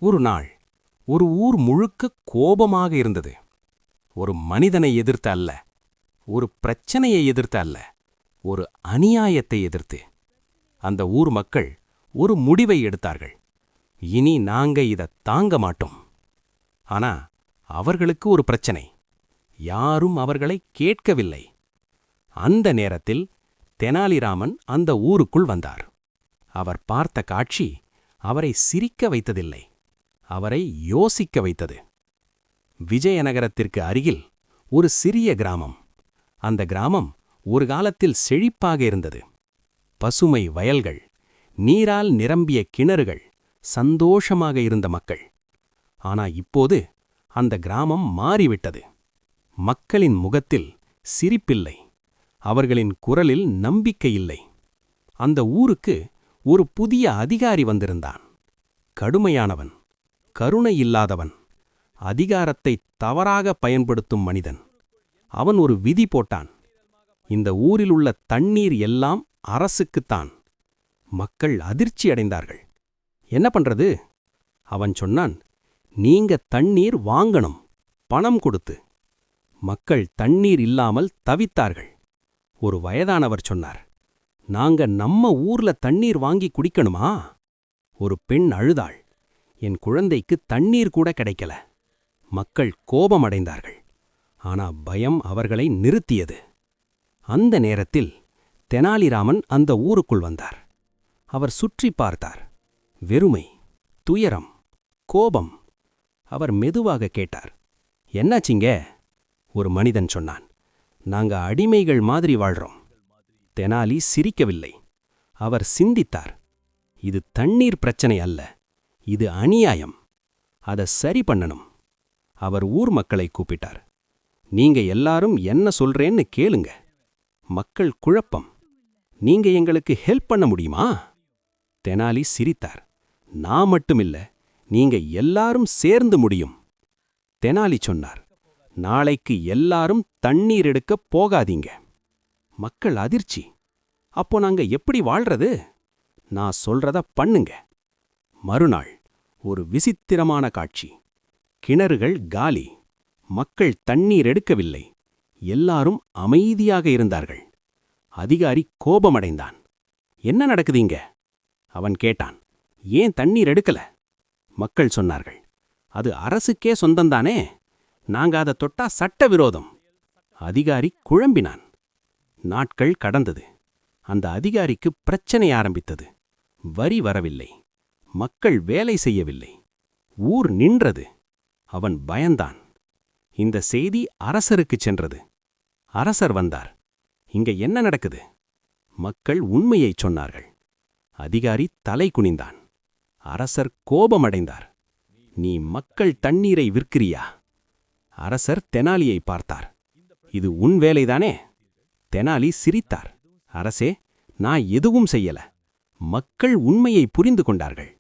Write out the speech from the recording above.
ஒரு நாள் ஒரு ஊர் முழுக்க கோபமாக இருந்தது. ஒரு மனிதனை எதிர்த்து அல்ல, ஒரு பிரச்சனையை எதிர்த்து அல்ல, ஒரு அநியாயத்தை எதிர்த்து. அந்த ஊர் மக்கள் ஒரு முடிவை எடுத்தார்கள். இனி நாங்க இத தாங்க மாட்டோம். ஆனா அவர்களுக்கு ஒரு பிரச்சனை. யாரும் அவர்களை கேட்கவில்லை. அந்த நேரத்தில் தெனாலிராமன் அந்த ஊருக்குள் வந்தார். அவர் பார்த்த காட்சி அவரை சிரிக்க வைத்ததில்லை, அவரை யோசிக்க வைத்தது. விஜயநகரத்திற்கு அருகில் ஒரு சிறிய கிராமம். அந்த கிராமம் ஒரு காலத்தில் செழிப்பாக இருந்தது. பசுமை வயல்கள், நீரால் நிரம்பிய கிணறுகள், சந்தோஷமாக இருந்த மக்கள். ஆனா இப்போது அந்த கிராமம் மாறிவிட்டது. மக்களின் முகத்தில் சிரிப்பில்லை, அவர்களின் குரலில் நம்பிக்கையில்லை. அந்த ஊருக்கு ஒரு புதிய அதிகாரி வந்திருந்தான். கடுமையானவன், கருணை இல்லாதவன், அதிகாரத்தை தவறாக பயன்படுத்தும் மனிதன். அவன் ஒரு விதி போட்டான். இந்த ஊரில் உள்ள தண்ணீர் எல்லாம் அரசுக்குத்தான். மக்கள் அதிர்ச்சி அடைந்தார்கள். என்ன பண்றது? அவன் சொன்னான், நீங்க தண்ணீர் வாங்கணும், பணம் கொடுத்து. மக்கள் தண்ணீர் இல்லாமல் தவித்தார்கள். ஒரு வயதானவர் சொன்னார், நாங்க நம்ம ஊர்ல தண்ணீர் வாங்கி குடிக்கணுமா? ஒரு பெண் அழுதாள், என் குழந்தைக்கு தண்ணீர் கூட கிடைக்கல. மக்கள் கோபமடைந்தார்கள். ஆனா பயம் அவர்களை நிறுத்தியது. அந்த நேரத்தில் தெனாலிராமன் அந்த ஊருக்குள் வந்தார். அவர் சுற்றி பார்த்தார். வெறுமை, துயரம், கோபம். அவர் மெதுவாக கேட்டார், என்னாச்சிங்க? ஒரு மனிதன் சொன்னான், நாங்க அடிமைகள் மாதிரி வாழ்றோம். தெனாலி சிரிக்கவில்லை. அவர் சிந்தித்தார். இது தண்ணீர் பிரச்சனை அல்ல, இது அநியாயம். அதை சரி பண்ணணும். அவர் ஊர் மக்களை கூப்பிட்டார். நீங்க எல்லாரும் என்ன சொல்றேன்னு கேளுங்க. மக்கள் குழப்பம். நீங்க எங்களுக்கு ஹெல்ப் பண்ண முடியுமா? தெனாலி சிரித்தார். நான் மட்டுமில்ல, நீங்க எல்லாரும் சேர்ந்து முடியும். தெனாலி சொன்னார், நாளைக்கு எல்லாரும் தண்ணீர் எடுக்கப் போகாதீங்க. மக்கள் அதிர்ச்சி. அப்போ நாங்க எப்படி வாழ்றது? நான் சொல்றத பண்ணுங்க. மறுநாள் ஒரு விசித்திரமான காட்சி. கிணறுகள் காலி. மக்கள் தண்ணீர் எடுக்கவில்லை. எல்லாரும் அமைதியாக இருந்தார்கள். அதிகாரி கோபமடைந்தான். என்ன நடக்குதுங்க? அவன் கேட்டான், ஏன் தண்ணீர் எடுக்கல? மக்கள் சொன்னார்கள், அது அரசுக்கே சொந்தந்தானே, நாங்க அதை தொட்டா சட்டவிரோதம். அதிகாரி குழம்பினான். நாட்கள் கடந்தது. அந்த அதிகாரிக்கு பிரச்சனை ஆரம்பித்தது. வரி வரவில்லை, மக்கள் வேலை செய்யவில்லை, ஊர் நின்றது. அவன் பயந்தான். இந்த செய்தி அரசருக்குச் சென்றது. அரசர் வந்தார். இங்க என்ன நடக்குது? மக்கள் உண்மையைச் சொன்னார்கள். அதிகாரி தலை குனிந்தான். அரசர் கோபமடைந்தார். நீ மக்கள் தண்ணீரை விற்கிறியா? அரசர் தெனாலியை பார்த்தார். இது உன் வேலைதானே? தெனாலி சிரித்தார். அரசே, நான் எதுவும் செய்யல. மக்கள் உண்மையை புரிந்து கொண்டார்கள்.